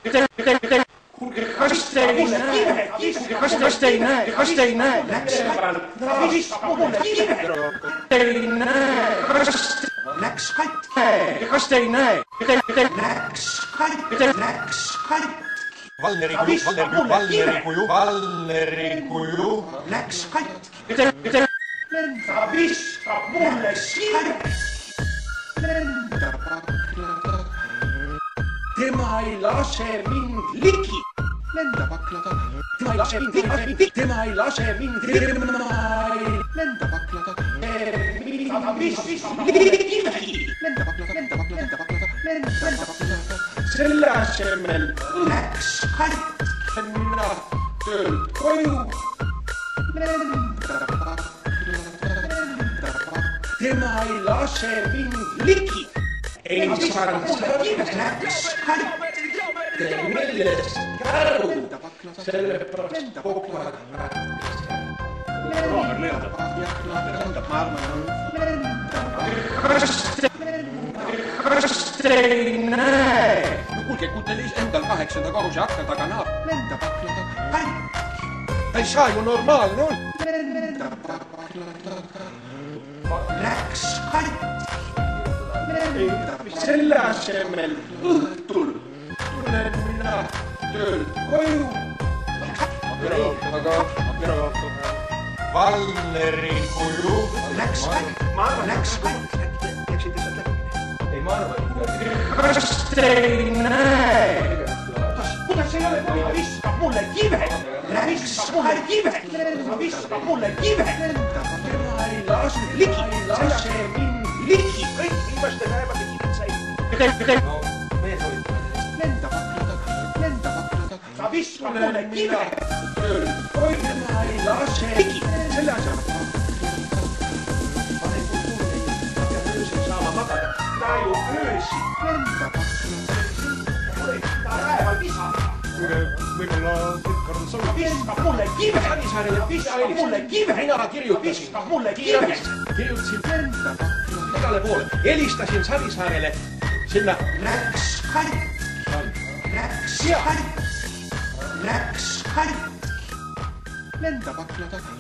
Kuulge, kas te ei näe? Kas te ei näe? Kas te ei näe? Läks katki. Kas te ei näe? Läks katki. Valneri kuju. Läks katki. Ta viskab mulle kive. Tema ei lase mind ligi. Lenda pakla taga. Tema ei lase mind ligi. Tema ei lase mind ligi. Lenda pakla taga. Ta viskab kive. Lenda pakla taga. Lenda pakla taga. Selle asemel läks katki. Mina töölt koju. Lenda pakla taga. Tema ei lase mind ligi. Ei saanud seda kives läks katki. Millest käru sellepärast kogu aeg rääkis. Kas te ei näe? Kuulge, kui teil endal 8. korruse akna taga näeb, Lenda pakla taga katki. ta ei saa ju normaalne on. Lenda pakla taga läks katki. Selle asemel õhtul tulen mina töölt koju. Valneri kuju. Läks katki. Läks katki. Kas te ei näe? Kuidas ei ole vaja? Viskab mulle kive. Viskab mulle kive. Viskab mulle kive. Tema ei lase ligi. Lase mind ligi. Kõik viimaste päevade kivet sai. Lenda pakla taga. Lenda pakla taga. Ta viskab mulle kive. Tema ei lase ligi. Selle asemel. Panen kultuuri. Ma pean öösel saama magada. Ta ju öösi. Lenda pakla taga. Ta päeval visab. Võib-olla Edgar on saanud. Viskab mulle kive. Viskab mulle kive. Mina kirjutasin. Viskab mulle kive. Kirjutasin Lenda pakla taga. igale poole. Helistasin Savisaarele sinna. Läks katki. Läks katki. Läks katki. Lenda pakla taga.